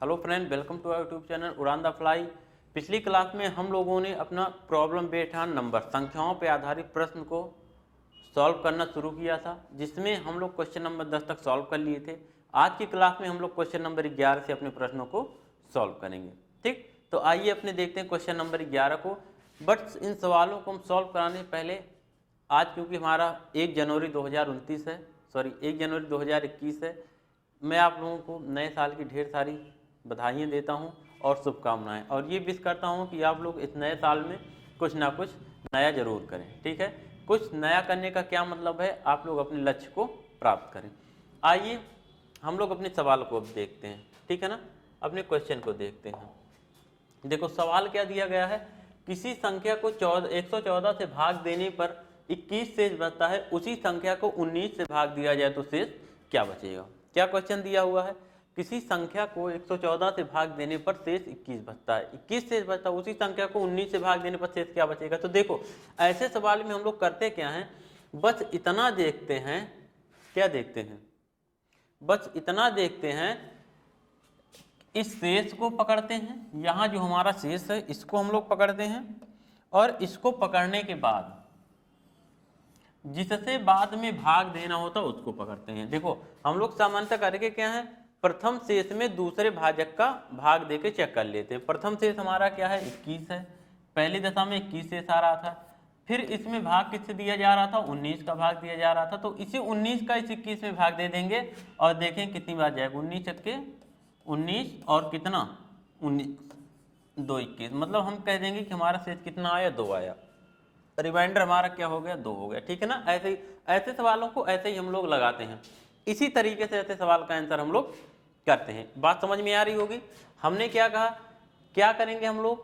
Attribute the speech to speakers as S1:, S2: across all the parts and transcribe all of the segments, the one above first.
S1: Hello friend, welcome to our YouTube channel Udaan the fly. पिछली class में हम लोगों ने अपना प्रॉब्लम बेस्ड ऑन नंबर संख्याओं पर आधारित प्रश्न को सॉल्व करना शुरू किया था, जिसमें हम लोग क्वेश्चन नंबर 10 तक सॉल्व कर लिए थे। आज की क्लास में हम लोग क्वेश्चन नंबर 11 से अपने प्रश्नों को सॉल्व करेंगे। ठीक, तो आइए अपने देखते हैं क्वेश्चन नंबर 11 को। बट इन सवालों को हम सॉल्व कराने से पहले आज क्योंकि हमारा 1 जनवरी 2029 है, सॉरी 1 जनवरी 2021 है, मैं आप लोगों को नए साल की ढेर सारी बधाइयाँ देता हूँ और शुभकामनाएं, और ये विश करता हूँ कि आप लोग इस नए साल में कुछ ना कुछ नया जरूर करें। ठीक है, कुछ नया करने का क्या मतलब है, आप लोग अपने लक्ष्य को प्राप्त करें। आइए हम लोग अपने सवाल को अब देखते हैं। ठीक है ना, अपने क्वेश्चन को देखते हैं। देखो सवाल क्या दिया गया है, किसी संख्या को 114 से भाग देने पर 21 शेष बचता है, उसी संख्या को 19 से भाग दिया जाए तो शेष क्या बचेगा। क्या क्वेश्चन दिया हुआ है, किसी संख्या को 114 से भाग देने पर शेष 21 बचता है, 21 शेष बचता है, उसी संख्या को 19 से भाग देने पर शेष क्या बचेगा। तो देखो ऐसे सवाल में हम लोग करते क्या हैं, बस इतना देखते हैं, क्या देखते हैं, बस इतना देखते हैं, इस शेष को पकड़ते हैं, यहाँ जो हमारा शेष है इसको हम लोग पकड़ते हैं, और इसको पकड़ने के बाद जिससे बाद में भाग देना होता है उसको पकड़ते हैं। देखो हम लोग सामान्यतः करके क्या है, प्रथम शेष में दूसरे भाजक का भाग देके चेक कर लेते हैं। प्रथम शेष हमारा क्या है, 21 है, पहली दशा में 21 शेष आ रहा था, फिर इसमें भाग किससे दिया जा रहा था, 19 का भाग दिया जा रहा था, तो इसी 19 का इस 21 में भाग दे देंगे और देखें कितनी बार जाएगा, 19 छक्के 19 और कितना 19 2 21, मतलब हम कह देंगे कि हमारा शेष कितना आया, 2 आया, रिमाइंडर हमारा क्या हो गया, 2 हो गया। ठीक है ना, ऐसे सवालों को ऐसे ही हम लोग लगाते हैं, इसी तरीके से ऐसे सवाल का आंसर हम लोग करते हैं। बात समझ में आ रही होगी। हमने क्या कहा, क्या करेंगे हम लोग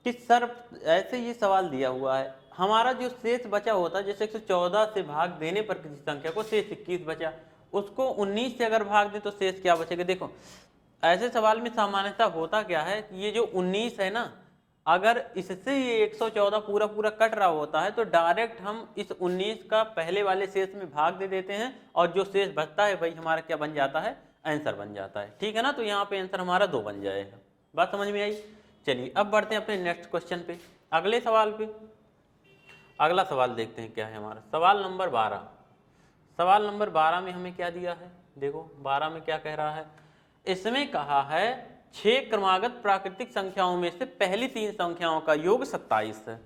S1: कि सर ऐसे ये सवाल दिया हुआ है, हमारा जो शेष बचा होता है, जैसे 114 से भाग देने पर किसी संख्या को शेष 21 बचा, उसको 19 से अगर भाग दें तो शेष क्या बचेगा। देखो ऐसे सवाल में सामान्यतः होता क्या है, ये जो 19 है ना, अगर इससे ये 114 पूरा पूरा कट रहा होता है तो डायरेक्ट हम इस 19 का पहले वाले शेष में भाग दे देते हैं, और जो शेष बचता है भाई हमारा क्या बन जाता है, आंसर बन जाता है। ठीक है ना, तो यहाँ पे आंसर हमारा 2 बन जाएगा। बात समझ में आई। चलिए अब बढ़ते हैं अपने नेक्स्ट क्वेश्चन पे, अगले सवाल पे। अगला सवाल देखते हैं क्या है हमारा, सवाल नंबर 12। सवाल नंबर 12 में हमें क्या दिया है, देखो 12 में क्या कह रहा है, इसमें कहा है 6 क्रमागत प्राकृतिक संख्याओं में से पहली 3 संख्याओं का योग 27 है।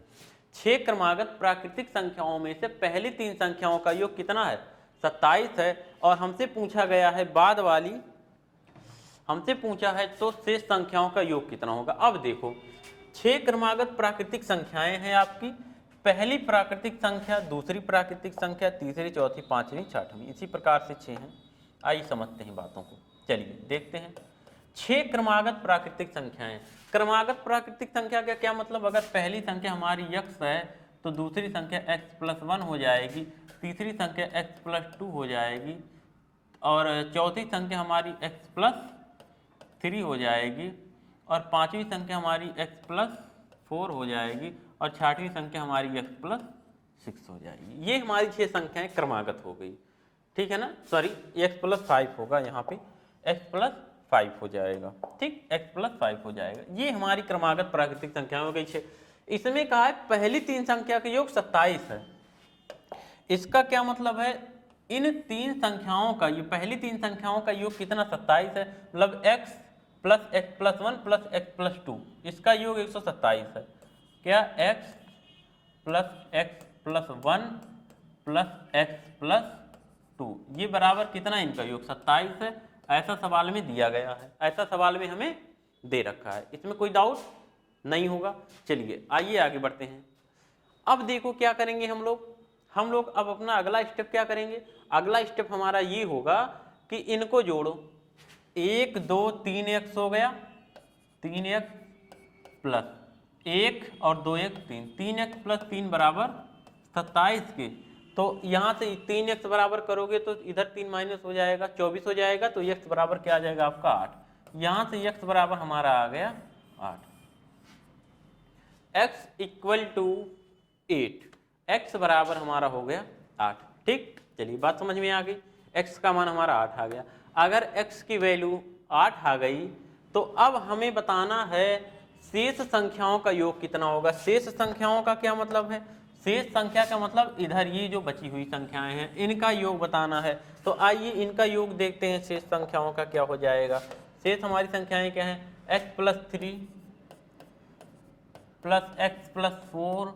S1: 6 क्रमागत प्राकृतिक संख्याओं में से पहली 3 संख्याओं का योग कितना है, 27 है, और हमसे पूछा गया है बाद वाली, हमसे पूछा है तो शेष संख्याओं का योग कितना होगा। अब देखो 6 क्रमागत प्राकृतिक संख्याएं हैं आपकी, पहली प्राकृतिक संख्या, दूसरी प्राकृतिक संख्या, तीसरी, चौथी, पांचवी, छठवीं, इसी प्रकार से 6 हैं। आइए समझते हैं बातों को, चलिए देखते हैं। 6 क्रमागत प्राकृतिक संख्याएं, क्रमागत प्राकृतिक संख्या का क्या मतलब, अगर पहली संख्या हमारी x है तो दूसरी संख्या x+1 हो जाएगी, तीसरी संख्या x+2 हो जाएगी, और चौथी संख्या हमारी x+3 हो जाएगी, और पांचवी संख्या हमारी x+4 हो जाएगी, और छठवीं संख्या हमारी x+6 हो जाएगी। ये हमारी 6 संख्याएं क्रमागत हो गई। ठीक है ना, सॉरी x+5 होगा, यहाँ पे x+5 हो जाएगा। ठीक, x+5 हो जाएगा। ये हमारी क्रमागत प्राकृतिक संख्या हो गई 6। इसमें कहा है पहली 3 संख्या का योग 27 है। इसका क्या मतलब है, इन 3 संख्याओं का, ये पहली 3 संख्याओं का योग कितना, 27 है, मतलब x + x+1 + x+2, इसका योग 127 है। क्या, x + x+1 + x+2, ये बराबर कितना, इनका योग 27 है। ऐसा सवाल में दिया गया है, ऐसा सवाल में हमें दे रखा है, इसमें कोई डाउट नहीं होगा। चलिए आइए आगे बढ़ते हैं। अब देखो क्या करेंगे हम लोग अब अपना अगला स्टेप क्या करेंगे, अगला स्टेप हमारा ये होगा कि इनको जोड़ो, 1 2 3x हो गया, 3x + 1 और 2 1 3, 3x + 3 बराबर 27 के, तो यहाँ से 3x बराबर करोगे तो इधर 3 माइनस हो जाएगा, 24 हो जाएगा, तो x बराबर क्या आ जाएगा आपका 8। यहाँ से x बराबर हमारा आ गया 8, x = 8, x बराबर हमारा हो गया 8। ठीक, चलिए बात समझ में आ गई, x का मान हमारा 8 आ गया। अगर x की वैल्यू 8 आ गई तो अब हमें बताना है शेष संख्याओं का योग कितना होगा। शेष संख्याओं का क्या मतलब है, शेष संख्या का मतलब इधर ये जो बची हुई संख्याएं हैं इनका योग बताना है। तो आइए इनका योग देखते हैं, शेष संख्याओं का क्या हो जाएगा। शेष हमारी संख्याएं क्या है, x+3 plus x+4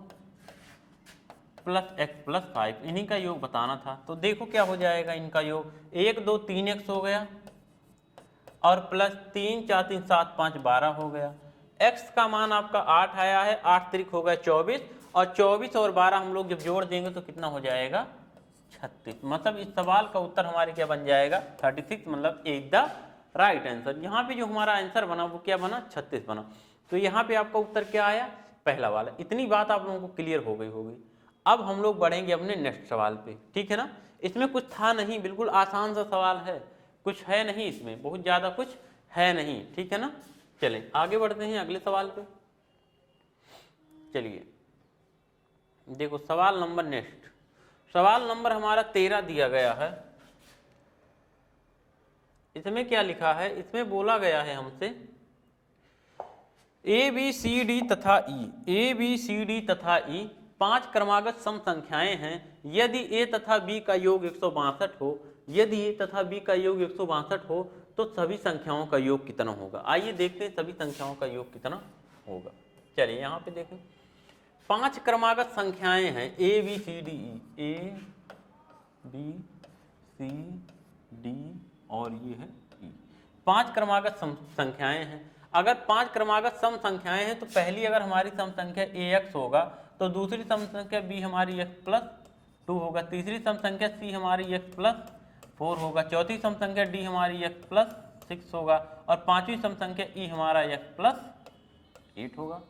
S1: plus x+5, इन्हीं का योग बताना था। तो देखो क्या हो जाएगा इनका योग, 1 2 3x हो गया और प्लस 3 4 3 7 5 12 हो गया। x का मान आपका 8 आया है, 8 त्रिक हो गया 24, और 24 और 12 हम लोग जब जोड़ देंगे तो कितना हो जाएगा 36। मतलब इस सवाल का उत्तर हमारे क्या बन जाएगा 36, मतलब एक द राइट आंसर। यहाँ पे जो हमारा आंसर बना वो क्या बना 36 बना। तो यहाँ पे आपका उत्तर क्या आया, पहला वाला। इतनी बात आप लोगों को क्लियर हो गई होगी। अब हम लोग बढ़ेंगे अपने नेक्स्ट सवाल पे, ठीक है ना। इसमें कुछ था नहीं, बिल्कुल आसान सा सवाल है, कुछ है नहीं इसमें, बहुत ज़्यादा कुछ है नहीं, ठीक है ना। चलिए आगे बढ़ते हैं अगले सवाल पे। चलिए देखो सवाल नंबर नेक्स्ट, सवाल नंबर हमारा 13 दिया गया है। इसमें क्या लिखा है, इसमें बोला गया है हमसे ए बी सी डी तथा ई, ए बी सी डी तथा ई 5 क्रमागत सम संख्याएं हैं। यदि ए तथा बी का योग 162 हो, यदि ए तथा बी का योग 162 हो तो सभी संख्याओं का योग कितना होगा। आइए देखते हैं सभी संख्याओं का योग कितना होगा। चलिए यहाँ पे देखें, 5 क्रमागत संख्याएं हैं A B C D E, A B C D और ये है ई, 5 क्रमागत संख्याएं हैं। अगर 5 क्रमागत सम संख्याएं हैं तो पहली अगर हमारी सम संख्या ax होगा तो दूसरी सम संख्या b हमारी x+2 होगा, तीसरी सम संख्या c हमारी x+4 होगा, चौथी सम संख्या d हमारी x+6 होगा और पांचवी सम संख्या e हमारा x+8 होगा।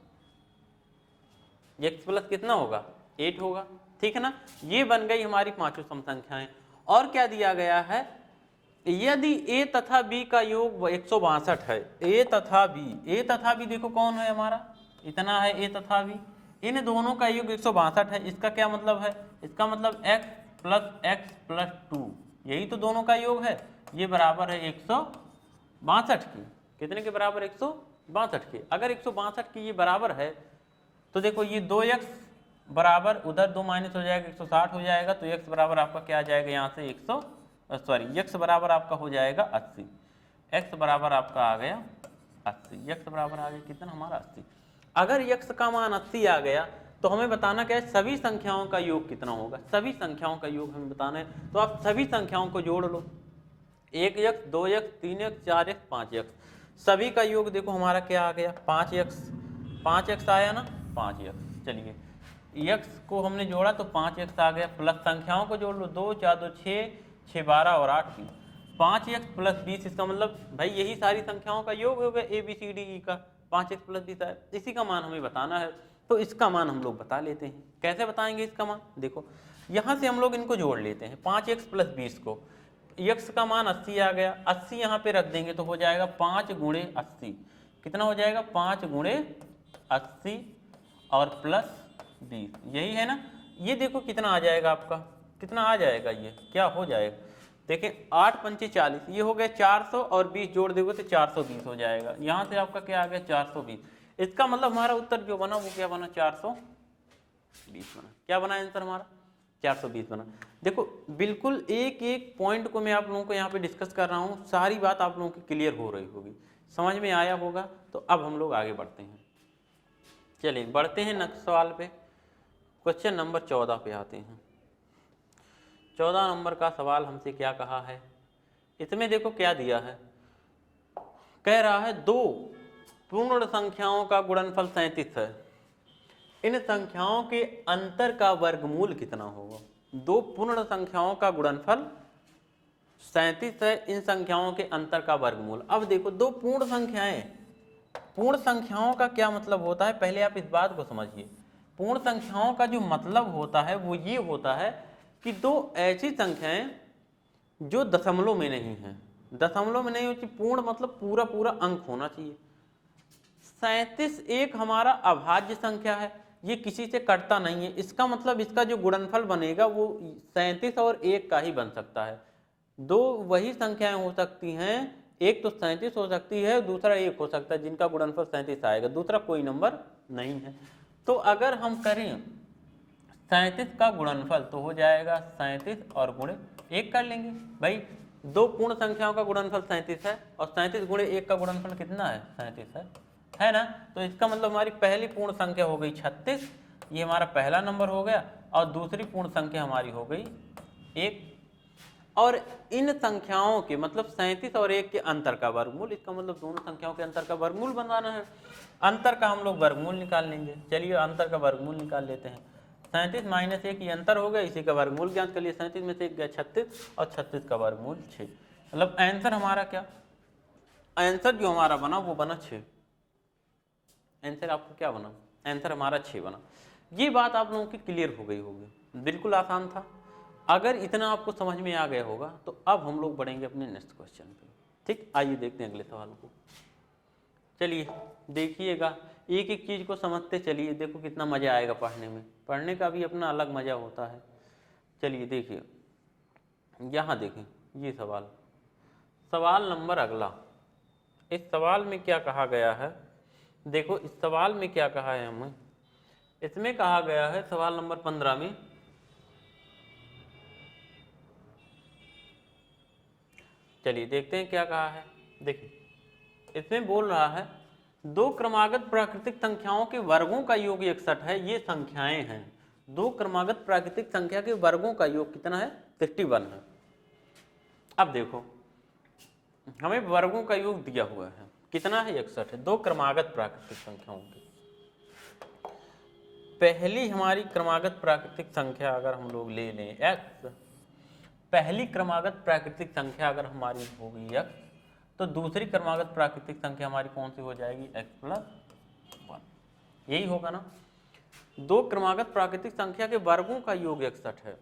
S1: x प्लस कितना होगा 8 होगा, ठीक है ना। ये बन गई हमारी पांचों सम संख्याएं। और क्या दिया गया है, यदि a तथा b का योग 162 है, a तथा b देखो कौन है हमारा, इतना है a तथा b, इन दोनों का योग 162 है। इसका क्या मतलब है, इसका मतलब x+x+2, यही तो दोनों का योग है, ये बराबर है 162 की। कितने के बराबर 162 के। अगर 162 की ये बराबर है तो देखो ये 2x बराबर उधर 2 माइनस हो जाएगा 160 हो जाएगा, तो x बराबर आपका क्या आ जाएगा यहाँ से x बराबर आपका हो जाएगा 80, x बराबर आपका आ गया 80, x बराबर आ गया कितना हमारा 80। अगर x का मान 80 आ गया तो हमें बताना क्या है, सभी संख्याओं का योग कितना होगा। सभी संख्याओं का योग हमें बताना है, तो आप सभी संख्याओं को जोड़ लो, 1x 2x 3x 4x 5x, सभी का योग देखो हमारा क्या आ गया 5x आया ना 5x। चलिए x को हमने जोड़ा तो 5x आ गया, प्लस संख्याओं को जोड़ लो 2 4 2 6 6 12 और 8 20, 5x प्लस 20, इसका मतलब भाई यही सारी संख्याओं का योग हो गया ए बी सी डी ई का, 5x प्लस 20 है, इसी का मान हमें बताना है। तो इसका मान हम लोग बता लेते हैं। कैसे बताएंगे इसका मान, देखो यहाँ से हम लोग इनको जोड़ लेते हैं, 5x प्लस 20 को, x का मान 80 आ गया, 80 यहाँ पे रख देंगे तो हो जाएगा 5 गुणे 80, कितना हो जाएगा 5 गुणे 80 और प्लस 20, यही है ना। ये देखो कितना आ जाएगा आपका, कितना आ जाएगा, ये क्या हो जाएगा, देखिए 8 पंचे 40, ये हो गया 400 और 20 जोड़ दोगे तो 420 हो जाएगा। यहाँ से आपका क्या आ गया 420। इसका मतलब हमारा उत्तर जो बना वो क्या बना 420 बना। क्या बना आंसर हमारा 420 बना। देखो बिल्कुल एक एक पॉइंट को मैं आप लोगों को यहाँ पे डिस्कस कर रहा हूँ, सारी बात आप लोगों की क्लियर हो रही होगी, समझ में आया होगा। तो अब हम लोग आगे बढ़ते हैं। चलिए बढ़ते हैं नेक्स्ट सवाल पे, क्वेश्चन नंबर 14 पे आते हैं। 14 नंबर का सवाल हमसे क्या कहा है, इसमें देखो क्या दिया है, कह रहा है दो पूर्ण संख्याओं का गुणनफल 37 है, इन संख्याओं के अंतर का वर्गमूल कितना होगा। दो पूर्ण संख्याओं का गुणनफल 37 है, इन संख्याओं के अंतर का वर्गमूल। अब देखो दो पूर्ण संख्याएं, पूर्ण संख्याओं का क्या मतलब होता है, पहले आप इस बात को समझिए। पूर्ण संख्याओं का जो मतलब होता है वो ये होता है कि दो ऐसी संख्याएं जो दशमलव में नहीं है, दशमलव में नहीं होती, पूर्ण मतलब पूरा पूरा अंक होना चाहिए। 37 एक हमारा अभाज्य संख्या है, ये किसी से कटता नहीं है, इसका मतलब इसका जो गुणनफल बनेगा वो 37 और 1 का ही बन सकता है। दो वही संख्याएं हो सकती हैं एक तो 37 हो सकती है, दूसरा 1 हो सकता है जिनका गुणनफल 37 आएगा, दूसरा कोई नंबर नहीं है। तो अगर हम करें 37 का गुणनफल तो हो जाएगा 37 और गुणे 1 कर लेंगे। भाई दो पूर्ण संख्याओं का गुणनफल 37 है और 37 गुणे 1 का गुणनफल कितना है, 37 है ना। तो इसका मतलब हमारी पहली पूर्ण संख्या हो गई 36, ये हमारा पहला नंबर हो गया, और दूसरी पूर्ण संख्या हमारी हो गई 1। और इन संख्याओं के मतलब 37 और 1 के अंतर का वर्गमूल, इसका मतलब दोनों संख्याओं के अंतर का वर्गमूल बनाना है। अंतर का हम लोग वर्गमूल निकाल लेंगे। चलिए अंतर का वर्गमूल निकाल लेते हैं। 37 माइनस 1 ये अंतर हो गया, इसी का वर्गमूल ज्ञात कर लिए। 37 में से 1 गया 36 और 36 का वर्गमूल 6। मतलब आंसर हमारा क्या, आंसर जो हमारा बना वो बना 6। आंसर आपको क्या बना, आंसर हमारा 6 बना। ये बात आप लोगों की क्लियर हो गई होगी, बिल्कुल आसान था। अगर इतना आपको समझ में आ गया होगा तो अब हम लोग बढ़ेंगे अपने नेक्स्ट क्वेश्चन पे। ठीक, आइए देखते हैं अगले सवाल को। चलिए देखिएगा, एक एक चीज को समझते चलिए, देखो कितना मजा आएगा पढ़ने में। पढ़ने का भी अपना अलग मजा होता है। चलिए देखिए, यहाँ देखें ये सवाल, सवाल नंबर अगला। इस सवाल में क्या कहा गया है, देखो इस सवाल में क्या कहा है हमें। इसमें कहा गया है सवाल नंबर 15 में, चलिए देखते हैं क्या कहा है। देखिए इसमें बोल रहा है दो क्रमागत प्राकृतिक संख्याओं के वर्गों का योग 61 है। ये संख्याएं हैं, दो क्रमागत प्राकृतिक संख्या के वर्गों का योग कितना है, 61 है। अब देखो हमें वर्गों का योग दिया हुआ है, कितना है, 61 है। दो क्रमागत प्राकृतिक संख्याओं की पहली हमारी क्रमागत प्राकृतिक संख्या अगर हम लोग ले लें x, पहली क्रमागत प्राकृतिक संख्या अगर हमारी होगी x, तो दूसरी क्रमागत प्राकृतिक संख्या हमारी कौन सी हो जाएगी, x + 1। यही होगा ना। दो क्रमागत प्राकृतिक संख्या के वर्गों का योग 61 है।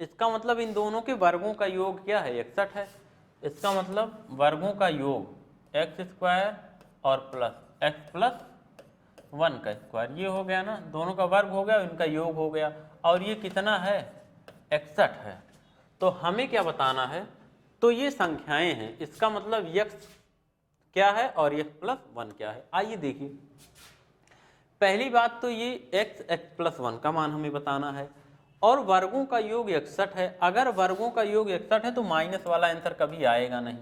S1: इसका मतलब इन दोनों के वर्गों का योग क्या है, 61 है। इसका मतलब वर्गों का योग x² और प्लस x + 1 का स्क्वायर, ये हो गया ना, दोनों का वर्ग हो गया, इनका योग हो गया, और ये कितना है, 61 है। तो हमें क्या बताना है, तो ये संख्याएं हैं, इसका मतलब x क्या है और x + 1 क्या है। आइए देखिए, पहली बात तो ये x + 1 का मान हमें बताना है, और वर्गों का योग 61 है। अगर वर्गों का योग 61 है तो माइनस वाला आंसर कभी आएगा नहीं,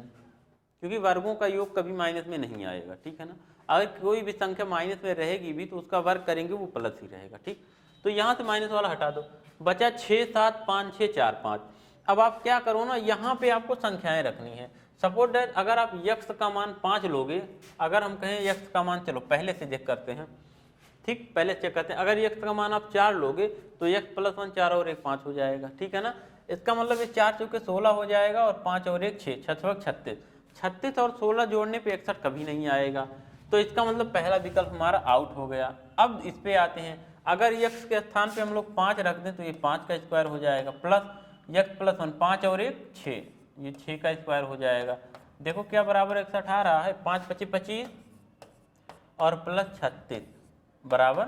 S1: क्योंकि वर्गों का योग कभी माइनस में नहीं आएगा, ठीक है ना। अगर कोई भी संख्या माइनस में रहेगी भी तो उसका वर्ग करेंगे वो प्लस ही रहेगा, ठीक। तो यहाँ से माइनस वाला हटा दो, बचा 6 7 5 6 4 5। अब आप क्या करो ना, यहाँ पे आपको संख्याएं रखनी है। सपोज दैट अगर आप x का मान 5 लोगे, अगर हम कहें x का मान, चलो पहले से चेक करते हैं, ठीक, पहले चेक करते हैं। अगर x का मान आप 4 लोगे तो x + 1 4 और 1 5 हो जाएगा, ठीक है ना। इसका मतलब ये 4 चौके 16 हो जाएगा और 5 और 1 6, 36 36 और 16 जोड़ने पे 61 कभी नहीं आएगा। तो इसका मतलब पहला विकल्प हमारा आउट हो गया। अब इस पे आते हैं, अगर x के स्थान पे हम लोग 5 रख दें तो ये 5 का स्क्वायर हो जाएगा, प्लस x + 1 5 और 1 6, ये 6 का स्क्वायर हो जाएगा। देखो क्या बराबर 61 आ रहा है, 5 × 25 = 25 और प्लस 36 बराबर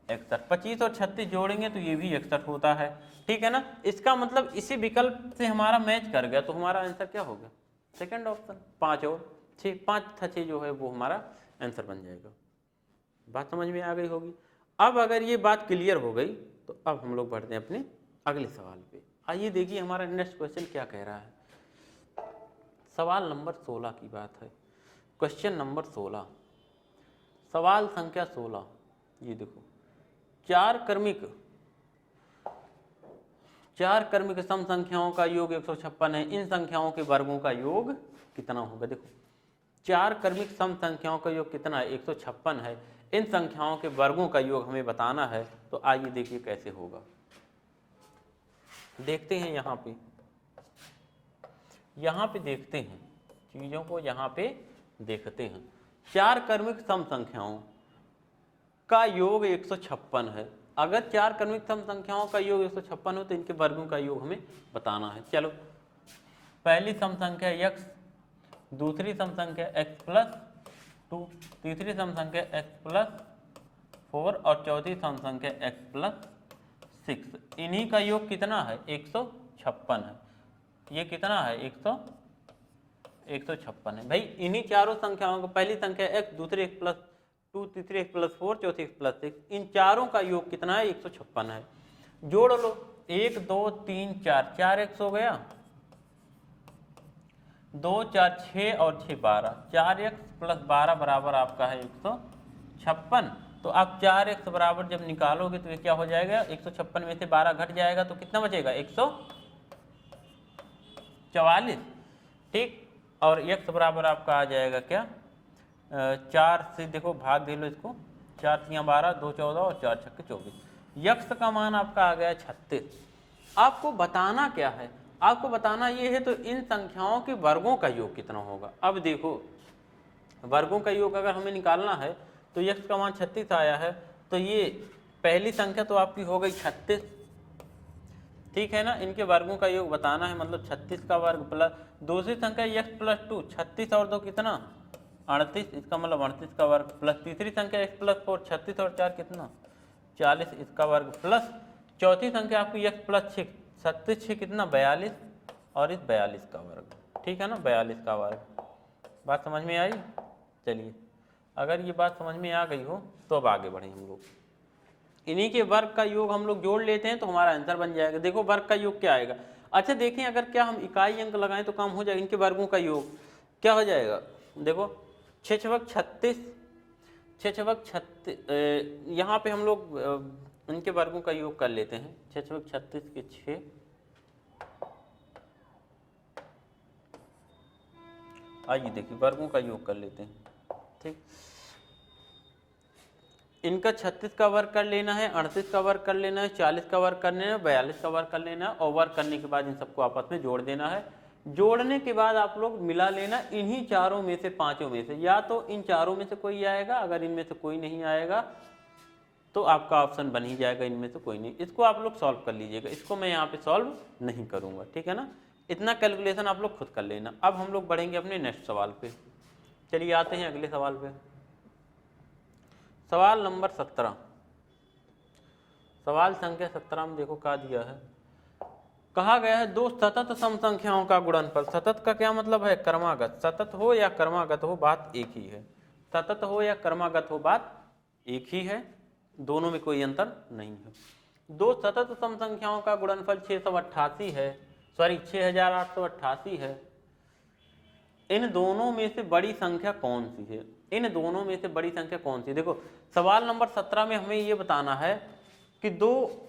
S1: 61। 25 और 36 जोड़ेंगे तो ये भी 61 होता है, ठीक है ना। इसका मतलब इसी विकल्प से हमारा मैच कर गया, तो हमारा आंसर क्या हो गया, सेकंड ऑप्शन, 5 और 6, 5 था 6 जो है वो हमारा आंसर बन जाएगा। बात समझ में आ गई होगी। अब अगर ये बात क्लियर हो गई तो अब हम लोग बढ़ते हैं अपने अगले सवाल पे। आइए देखिए हमारा नेक्स्ट क्वेश्चन क्या कह रहा है। सवाल नंबर 16 की बात है, क्वेश्चन नंबर 16, सवाल संख्या 16। ये देखो, चार क्रमिक सम संख्याओं का योग 156 है। इन संख्याओं के वर्गों का योग कितना होगा। देखो, चार क्रमिक सम संख्याओं का योग कितना है, 156 है। इन संख्याओं के वर्गों का योग हमें बताना है। तो आइए देखिए कैसे होगा, देखते हैं। यहाँ पे देखते हैं चीजों को, यहाँ पे देखते हैं। चार क्रमिक सम संख्याओं का योग 156 है। अगर चार क्रमिक सम संख्याओं का योग 156 हो तो इनके वर्गों का योग हमें बताना है। चलो, पहली सम संख्या x, दूसरी सम संख्या x + 2, तीसरी सम संख्या x + 4 और चौथी सम संख्या x + 6। इन्हीं का योग कितना है, 156 है। ये कितना है, 156 है। भाई इन्हीं चारों संख्याओं को, पहली संख्या x, दूसरी x प्लस 2, तीसरी x प्लस 4, चौथी x प्लस 6, इन चारों का योग कितना है? 156 है। जोड़ लो, 1 2 3 4, 4x हो गया, 2 4 6 और 6 12, 4x प्लस 12 बराबर आपका है 156। तो आप 4x बराबर जब निकालोगे तो ये क्या हो जाएगा? 156 में से 12 घट जाएगा तो कितना बचेगा? 144। ठीक, और x बराबर आपका आ जाएगा क्या? 4 से देखो भाग दे लो इसको, 4 3 12, 2 14 और 4 6 24। x का मान आपका आ गया 36। आपको बताना क्या है? आपको बताना ये है तो इन संख्याओं के वर्गों का योग कितना होगा। अब देखो, वर्गों का योग अगर हमें निकालना है तो x का मान 36 आया है, तो ये पहली संख्या तो आपकी हो गई 36, ठीक है ना। इनके वर्गों का योग बताना है, मतलब 36 का वर्ग प्लस दूसरी संख्या x प्लस 2, 36 और 2 कितना? 38, इसका मतलब 38 का वर्ग, प्लस तीसरी संख्या x प्लस 4, 36 और 4 कितना? 40, इसका वर्ग, प्लस चौथी संख्या आपकी x प्लस 6, 37 6 कितना? 42, और इस 42 का वर्ग, ठीक है ना, 42 का वर्ग। बात समझ में आई? चलिए, अगर ये बात समझ में आ गई हो तो अब आगे बढ़ें हम लोग। इन्हीं के वर्ग का योग हम लोग जोड़ लेते हैं तो हमारा आंसर बन जाएगा। देखो वर्ग का योग क्या आएगा। अच्छा देखें, अगर क्या हम इकाई अंक लगाएं तो काम हो जाएगा। इनके वर्गों का योग क्या हो जाएगा? देखो 6 छक 36, 6 छक 36, यहाँ पे हम लोग इनके वर्गों का योग कर लेते हैं। 6 छक 36 के 6, आइए देखिए वर्गों का योग कर लेते हैं। ठीक, इनका 36 का वर्ग कर लेना है, 38 का वर्ग कर लेना है, 40 का वर्ग कर लेना है, 42 का वर्ग कर लेना है, और वर्ग करने के बाद इन सबको आपस में जोड़ देना है। जोड़ने के बाद आप लोग मिला लेना इन्हीं चारों में से, पांचों में से, या तो इन चारों में से कोई आएगा, अगर इनमें से कोई नहीं आएगा तो आपका ऑप्शन बन ही जाएगा इनमें से कोई नहीं। इसको आप लोग सॉल्व कर लीजिएगा, इसको मैं यहाँ पे सॉल्व नहीं करूँगा, ठीक है ना। इतना कैलकुलेशन आप लोग खुद कर लेना। अब हम लोग बढ़ेंगे अपने नेक्स्ट सवाल पे। चलिए आते हैं अगले सवाल पे। सवाल नंबर 17, सवाल संख्या 17 में देखो क्या दिया है। कहा गया है दो सतत सम संख्याओं का गुणनफल। सतत का क्या मतलब है? क्रमागत। सतत हो या क्रमागत हो बात एक ही है। सतत हो या क्रमागत हो बात एक ही है, दोनों में कोई अंतर नहीं है। दो सतत सम संख्याओं का गुणनफल 688 है, सॉरी 6888 है। इन दोनों में से बड़ी संख्या कौन सी है? इन दोनों में से बड़ी संख्या कौन सी? देखो सवाल नंबर 17 में हमें ये बताना है कि दो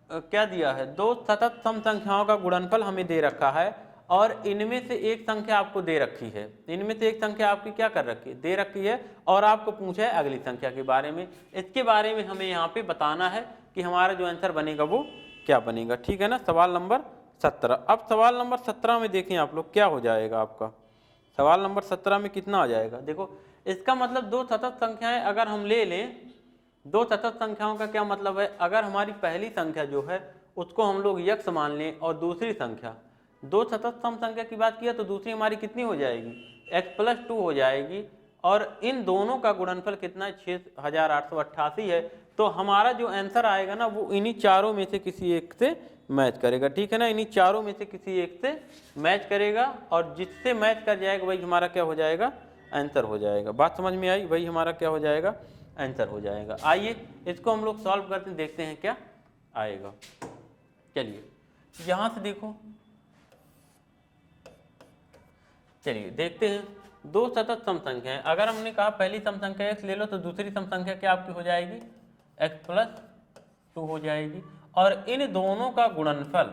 S1: क्या दिया है, दो सतत सम संख्याओं का गुणनफल हमें दे रखा है और इनमें से एक संख्या आपको दे रखी है। इनमें से एक संख्या आपकी क्या कर रखी है? दे रखी है, और आपको पूछा है अगली संख्या के बारे में। इसके बारे में हमें यहाँ पे बताना है कि हमारा जो आंसर बनेगा वो क्या बनेगा, ठीक है ना। सवाल नंबर 17। अब सवाल नंबर 17 में देखें आप लोग क्या हो जाएगा आपका। सवाल नंबर 17 में कितना आ जाएगा? देखो इसका मतलब दो सतत संख्याएं अगर हम ले लें, दो सतत संख्याओं का क्या मतलब है? अगर हमारी पहली संख्या जो है उसको हम लोग x मान लें और दूसरी संख्या, दो सतत सम संख्या की बात किया तो दूसरी हमारी कितनी हो जाएगी? x प्लस 2 हो जाएगी, और इन दोनों का गुणनफल कितना है? 6888 है। तो हमारा जो आंसर आएगा ना वो इन्हीं चारों में से किसी एक से मैच करेगा, ठीक है ना। इन्हीं चारों में से किसी एक से मैच करेगा, और जिससे मैच कर जाएगा वही हमारा क्या हो जाएगा? आंसर हो जाएगा। बात समझ में आई? वही हमारा क्या हो जाएगा? आंसर हो जाएगा। आइए इसको हम लोग सॉल्व करते हैं, देखते हैं क्या आएगा। चलिए यहां से देखो, चलिए देखते हैं। दो सतत सम संख्या है, अगर हमने कहा पहली सम संख्या x ले लो तो दूसरी सम संख्या क्या आपकी हो जाएगी? x प्लस 2 हो जाएगी, और इन दोनों का गुणनफल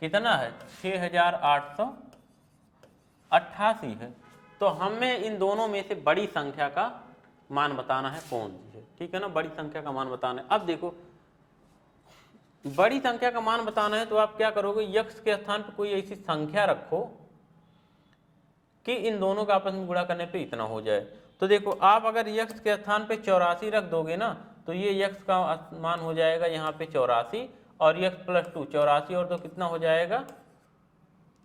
S1: कितना है? 6888 है। तो हमें इन दोनों में से बड़ी संख्या का मान बताना है कौन सी है, ठीक है ना। बड़ी संख्या का मान बताना है। अब देखो बड़ी संख्या का मान बताना है तो आप क्या करोगे? x के स्थान पर कोई ऐसी संख्या रखो कि इन दोनों का आपस में गुणा करने पे इतना हो जाए। तो देखो आप अगर x के स्थान पे 84 रख दोगे ना तो ये x का मान हो जाएगा यहाँ पे 84, और x प्लस 2, 84 और 2 कितना हो जाएगा?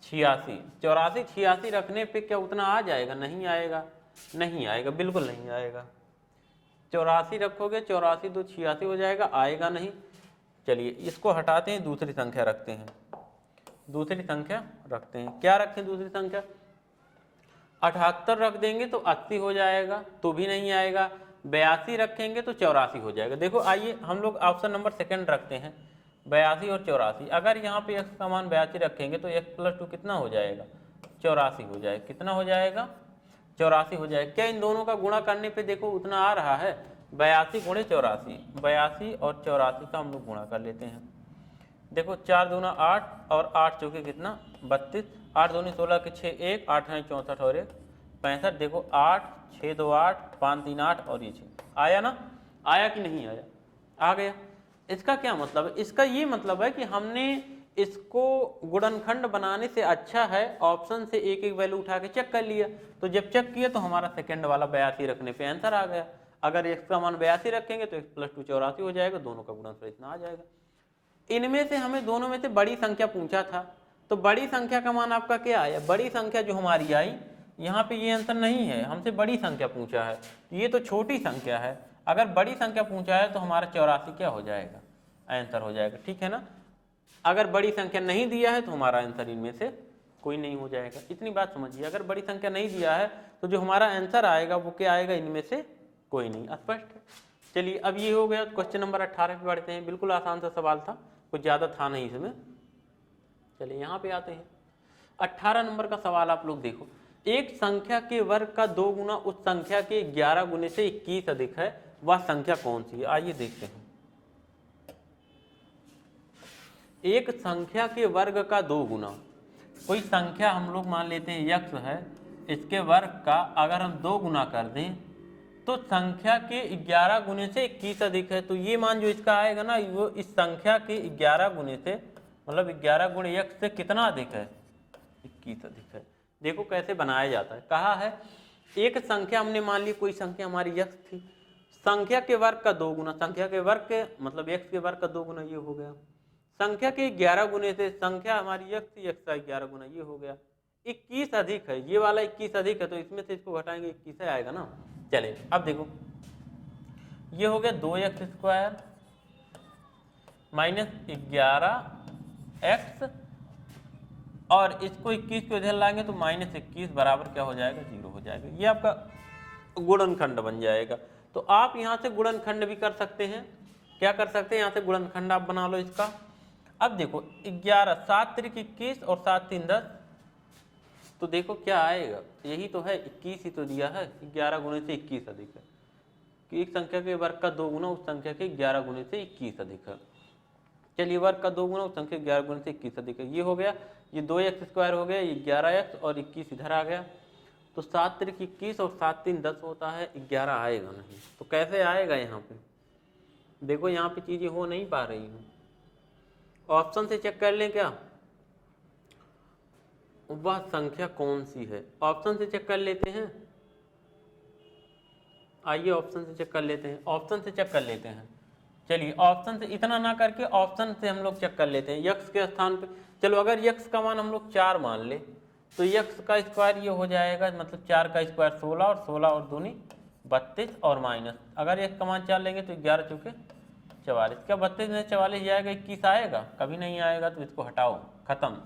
S1: 86। 84 86 रखने पे क्या उतना आ जाएगा? नहीं आएगा, नहीं आएगा, बिल्कुल नहीं आएगा। 84 रखोगे, 84 2 86 हो जाएगा, आएगा नहीं। चलिए इसको हटाते हैं, दूसरी संख्या रखते हैं। दूसरी संख्या रखते हैं, क्या रखें दूसरी संख्या? 78 रख देंगे तो 80 हो जाएगा, तो भी नहीं आएगा। 82 रखेंगे तो 84 हो जाएगा। देखो आइए हम लोग ऑप्शन नंबर सेकंड रखते हैं, 82 और 84। अगर यहाँ पे x का मान 82 रखेंगे तो x + 2 कितना हो जाएगा, 84 हो जाएगा। कितना हो जाएगा, 84 हो जाएगा। क्या इन दोनों का गुणा करने पे देखो उतना आ रहा है, 82 × 84, 82 और 84 का हम लोग गुणा कर लेते हैं। देखो 4 दूना 8 और 8 चौके कितना 32, 8 दूनी 16 के 6 1, 8 है 64 और 1 65। देखो 8 6 2 8 5 3 8 और ये 6 आया ना, आया कि नहीं आया, आ गया। इसका क्या मतलब है, इसका ये मतलब है कि हमने इसको गुणनखंड बनाने से अच्छा है ऑप्शन से एक एक वैल्यू उठा के चेक कर लिया। तो जब चेक किया तो हमारा सेकंड वाला 82 रखने पे आंसर आ गया। अगर x का मान 82 रखेंगे तो x + 2 84 हो जाएगा, दोनों का गुणनफल इतना आ जाएगा। इनमें से हमें दोनों में से बड़ी संख्या पूछा था, तो बड़ी संख्या का मान आपका क्या आया, बड़ी संख्या जो हमारी आई यहाँ पे ये आंसर नहीं है, हमसे बड़ी संख्या पूछा है, ये तो छोटी संख्या है। अगर बड़ी संख्या पूछा है तो हमारा 84 क्या हो जाएगा, आंसर हो जाएगा, ठीक है ना। अगर बड़ी संख्या नहीं दिया है तो हमारा आंसर इनमें से कोई नहीं हो जाएगा। इतनी बात समझिए, अगर बड़ी संख्या नहीं दिया है तो जो हमारा आंसर आएगा वो क्या आएगा, इनमें से कोई नहीं। स्पष्ट है। चलिए अब ये हो गया। क्वेश्चन नंबर 18 पे बढ़ते हैं। बिल्कुल आसान सा सवाल था, कुछ ज़्यादा था नहीं इसमें। चलिए यहाँ पे आते हैं। 18 नंबर का सवाल आप लोग देखो, एक संख्या के वर्ग का 2 गुना उस संख्या के 11 गुने से 21 अधिक है, वह संख्या कौन सी है। आइए देखते हैं। एक संख्या के वर्ग का 2 गुना, कोई संख्या हम लोग मान लेते हैं x है, इसके वर्ग का अगर हम 2 गुना कर दें तो संख्या के 11 गुने से 21 अधिक है। तो ये मान जो इसका आएगा ना, वो इस संख्या के 11 गुने से, मतलब 11 गुणे x से कितना अधिक है, 21 अधिक है। देखो कैसे बनाया जाता है। कहा है एक संख्या हमने मान ली, कोई संख्या हमारी x थी, संख्या के वर्ग का 2 गुना, संख्या के वर्ग के मतलब x के वर्ग का 2 गुना, ये हो गया। संख्या के 11 गुने से संख्या हमारी x थी, x का 11 गुना, ये हो गया। 21 अधिक है, ये वाला 21 अधिक है, तो इसमें से इसको घटाएंगे 21 आएगा ना। चले अब देखो, ये हो गया 2x² माइनस 11x, और इसको 21 को इधर लाएंगे तो -21 बराबर क्या हो जाएगा, 0 हो जाएगा। ये आपका गुणनखंड बन जाएगा। तो आप यहाँ से गुणनखंड भी कर सकते हैं। क्या कर सकते हैं, यहाँ से गुणनखंड आप बना लो इसका। अब देखो 11, 7 × 21 और 7 × 10, तो देखो क्या आएगा, यही तो है, 21 ही तो दिया है। 11 गुने से 21 अधिक है, कि एक संख्या के वर्ग का 2 गुना उस संख्या के 11 गुने से 21 अधिक है। चलिए वर्ग का 2 गुना उस संख्या के 11 गुने से 21 अधिक है, ये हो गया। ये 2x² हो गया, ये 11x और 21 इधर आ गया। तो 7 × 21 और 7 × 10 होता है 11, आएगा नहीं। तो कैसे आएगा, यहाँ पे देखो, यहाँ पे चीजें हो नहीं पा रही हैं। ऑप्शन से चेक कर लें क्या, वह संख्या कौन सी है, ऑप्शन से चेक कर लेते हैं। आइए ऑप्शन से चेक कर लेते हैं, ऑप्शन से चेक कर लेते हैं। चलिए ऑप्शन से इतना ना करके ऑप्शन से हम लोग चेक कर लेते हैं। x के स्थान पे, चलो अगर x का मान हम लोग 4 मान ले तो x का स्क्वायर ये हो जाएगा, मतलब 4 का स्क्वायर 16, और 16 और दूनी 32, और माइनस अगर x का मान 4 लेंगे तो 11 चौके 44। क्या 32 में 44 जाएगा, 21 आएगा, कभी नहीं आएगा। तो इसको हटाओ, खत्म।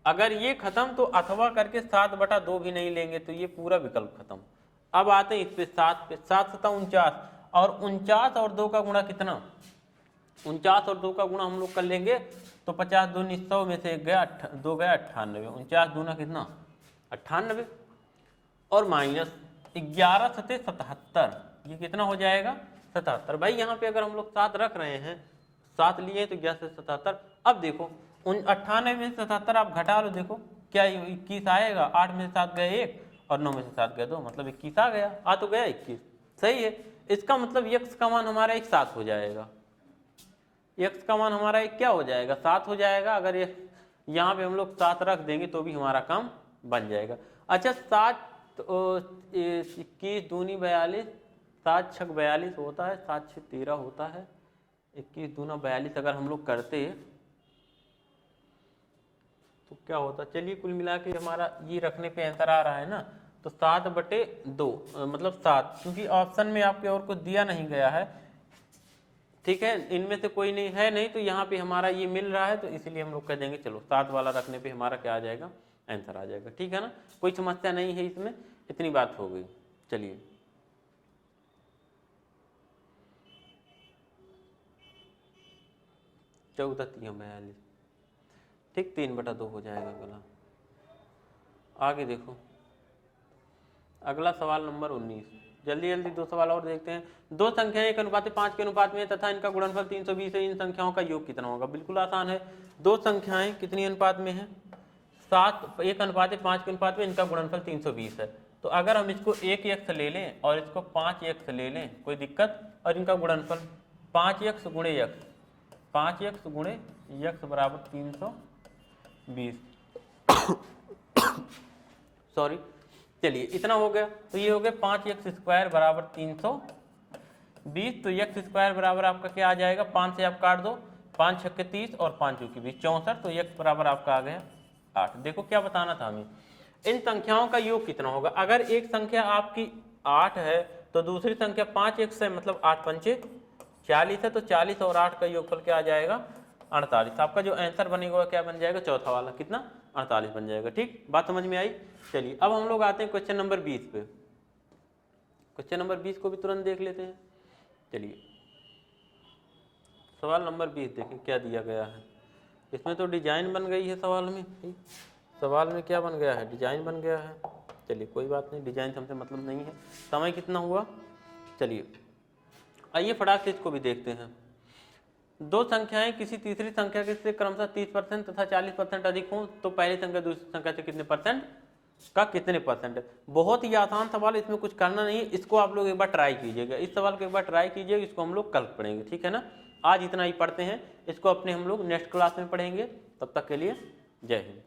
S1: अगर ये खत्म तो अथवा करके 7/2 भी नहीं लेंगे, तो ये पूरा विकल्प खत्म। अब आते हैं इस पे 7 पे। 7 × 7 = 49, और 49 और 2 का गुणा कितना, 49 और 2 का गुणा हम लोग कर लेंगे तो 50 दूनी 100 में से 1 गया 2 गया 98, 49 दूना कितना 98, और माइनस 11 × 7 = 77, ये कितना हो जाएगा 77। भाई यहाँ पे अगर हम लोग 7 रख रहे हैं, 7 लिए तो 11 से 77। अब देखो 98 में से 77 आप घटा लो, देखो क्या 21 आएगा। 8 में से 7 गए 1 और 9 में से 7 गए 2, मतलब 21 आ गया, आ तो गया 21, सही है। इसका मतलब x का मान हमारा 1 7 हो जाएगा, x का मान हमारा 1 क्या हो जाएगा, 7 हो जाएगा। अगर ये यहाँ पे हम लोग 7 रख देंगे तो भी हमारा काम बन जाएगा। अच्छा 7 21 दूनी 42, 7 × 6 = 42 होता है, 7 × 6 = 13 होता है, 21 दूना 42 अगर हम लोग करते तो क्या होता। चलिए कुल मिला के हमारा ये रखने पे आंसर आ रहा है ना, तो 7/2 मतलब 7, क्योंकि ऑप्शन में आपके और कुछ दिया नहीं गया है, ठीक है, इनमें से कोई नहीं है नहीं, तो यहाँ पे हमारा ये मिल रहा है, तो इसलिए हम लोग कह देंगे चलो 7 वाला रखने पे हमारा क्या आ जाएगा, आंसर आ जाएगा। ठीक है ना, कोई समस्या नहीं है इसमें, इतनी बात हो गई। चलिए चौदह 42, ठीक, 3/2 हो जाएगा अगला। आगे देखो अगला सवाल नंबर 19, जल्दी जल्दी दो सवाल और देखते हैं। दो संख्याएं 1:5 के अनुपात में तथा इनका गुणनफल 320 है, इन संख्याओं का योग कितना होगा? बिल्कुल आसान है, दो संख्याएं कितनी अनुपात में है? 7, 1:5 के अनुपात में, इनका गुणनफल 320 है। तो अगर हम इसको 1x ले लें और इसको 5x ले लें, कोई दिक्कत? और इनका गुणनफल 5x गुणे x, 5x गुणे x बराबर 320 सॉरी, चलिए इतना हो गया। तो ये हो गया 5x² बराबर 320। तो x² बराबर आपका क्या आ जाएगा? 5 से आप काट दो, 5 छक्के 30 और 5 चौके 20, 64। तो x बराबर आपका आ गया 8। देखो क्या बताना था हमें, इन संख्याओं का योग कितना होगा? अगर एक संख्या आपकी 8 है तो दूसरी संख्या 5x है, मतलब 8 पंचे 40 है, तो 40 और 8 का योगफल क्या आ जाएगा? 48। आपका जो आंसर बनेगा क्या बन जाएगा? चौथा वाला, कितना? 48 बन जाएगा। ठीक, बात समझ में आई? चलिए अब हम लोग आते हैं क्वेश्चन नंबर 20 पे। क्वेश्चन नंबर 20 को भी तुरंत देख लेते हैं। चलिए सवाल नंबर 20 देखें क्या दिया गया है। इसमें तो डिजाइन बन गई है सवाल में, ठीक, सवाल में क्या बन गया है? डिजाइन बन गया है। चलिए कोई बात नहीं, डिजाइन से हमसे मतलब नहीं है। समय कितना हुआ? चलिए आइए फटाक से इसको भी देखते हैं। दो संख्याएं किसी तीसरी संख्या के से क्रमशः 30% तथा 40% अधिक हों तो पहली संख्या दूसरी संख्या से कितने परसेंट का कितने परसेंट है? बहुत ही आसान सवाल, इसमें कुछ करना नहीं है। इसको आप लोग एक बार ट्राई कीजिएगा, इस सवाल को एक बार ट्राई कीजिएगा। इसको हम लोग कल पढ़ेंगे, ठीक है ना? आज इतना ही पढ़ते हैं, इसको अपने हम लोग नेक्स्ट क्लास में पढ़ेंगे। तब तक के लिए जय हिंद।